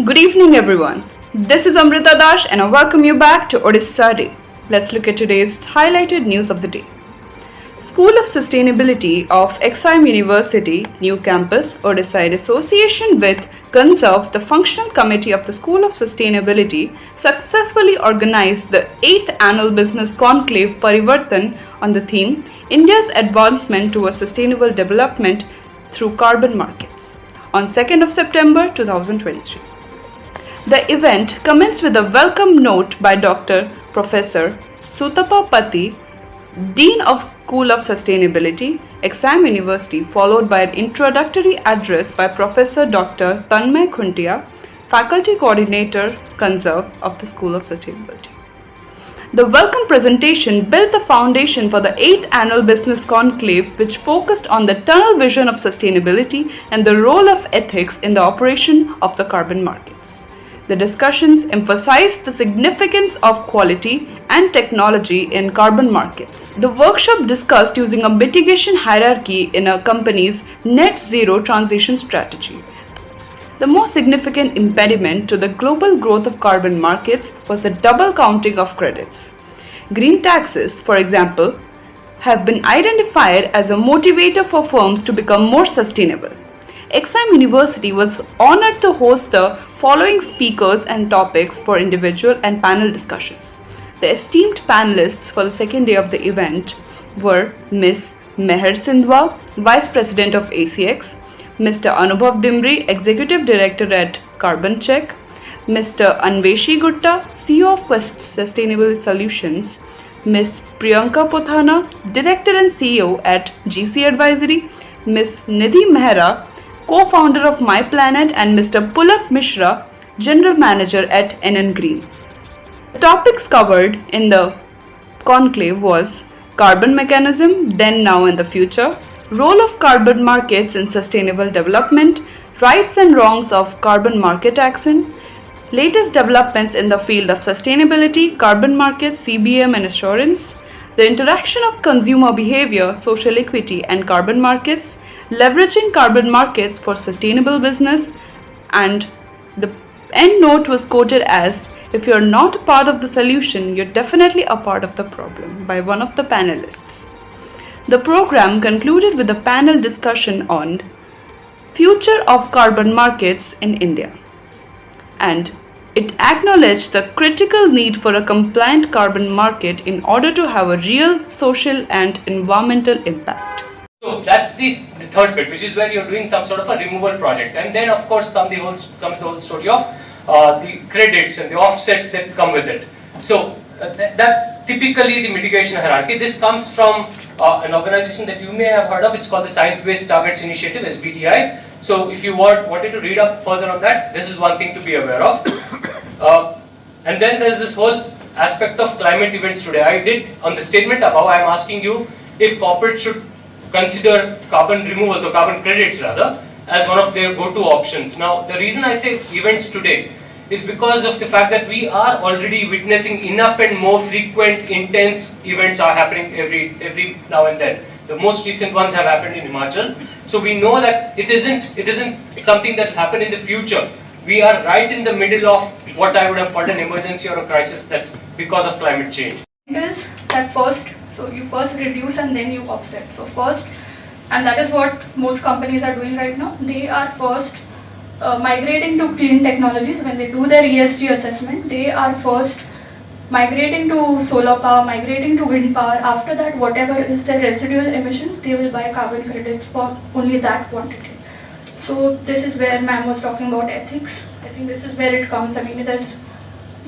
Good evening everyone. This is Amrita Dash and I welcome you back to Odisha. Let's look at today's highlighted news of the day. School of Sustainability of XIM University, New Campus, Odisha in association with Conclave, the functional committee of the School of Sustainability, successfully organized the 8th annual business conclave Parivartan on the theme India's advancement towards sustainable development through carbon markets on 2nd of September 2023. The event commenced with a welcome note by Dr. Professor Sutapa Pati, Dean of School of Sustainability, XIM University, followed by an introductory address by Professor Dr. Tanmay Khuntia, Faculty Coordinator, Conclave of the School of Sustainability. The welcome presentation built the foundation for the 8th annual business conclave, which focused on the tunnel vision of sustainability and the role of ethics in the operation of the carbon markets. The discussions emphasized the significance of quality and technology in carbon markets. The workshop discussed using a mitigation hierarchy in a company's net zero transition strategy. The most significant impediment to the global growth of carbon markets was the double counting of credits. Green taxes, for example, have been identified as a motivator for firms to become more sustainable. XIM University was honored to host the following speakers and topics for individual and panel discussions. The esteemed panelists for the second day of the event were Ms. Meher Sindhwa, Vice President of ACX, Mr. Anubhav Dimri, Executive Director at Carbon Check, Mr. Anveshi Gupta, CEO of Quest Sustainable Solutions, Ms. Priyanka Pothana, Director and CEO at GC Advisory, Ms. Nidhi Mehra, co-founder of My Planet, and Mr. Pulak Mishra, General Manager at NN Green. The topics covered in the conclave was carbon mechanism, then, now and the future, role of carbon markets in sustainable development, rights and wrongs of carbon market action, latest developments in the field of sustainability, carbon markets, CBM and assurance, the interaction of consumer behavior, social equity and carbon markets, leveraging carbon markets for sustainable business, and the end note was quoted as, "If you're not a part of the solution, you're definitely a part of the problem," by one of the panelists. The program concluded with a panel discussion on future of carbon markets in India, and it acknowledged the critical need for a compliant carbon market in order to have a real social and environmental impact. So that's the third bit, which is where you're doing some sort of a removal project, and then of course comes the whole story of the credits and the offsets that come with it. So that's typically the mitigation hierarchy. This comes from an organization that you may have heard of. It's called the Science Based Targets Initiative, SBTI. So if you wanted to read up further on that, this is one thing to be aware of. And then there's this whole aspect of climate events today. I did on the statement above, I'm asking you if corporates should consider carbon removals or carbon credits rather as one of their go-to options. Now the reason I say events today is because of the fact that we are already witnessing enough and more frequent intense events are happening every now and then. The most recent ones have happened in Himachal. So we know that it isn't something that will happen in the future. We are right in the middle of what I would have called an emergency or a crisis that's because of climate change. It is that so you first reduce and then you offset. So first, and that is what most companies are doing right now, they are first migrating to clean technologies. When they do their ESG assessment, they are first migrating to solar power, migrating to wind power. After that, whatever is their residual emissions, they will buy carbon credits for only that quantity. So this is where ma'am was talking about ethics. I think this is where it comes. I mean, there's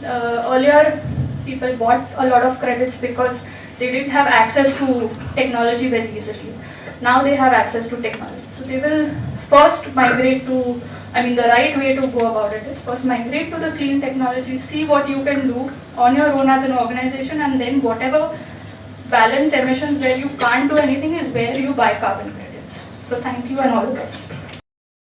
earlier people bought a lot of credits because they didn't have access to technology very easily. Now they have access to technology. So they will first migrate to, the right way to go about it is first migrate to the clean technology, see what you can do on your own as an organization, and then whatever balance emissions where you can't do anything is where you buy carbon credits. So thank you and all the best.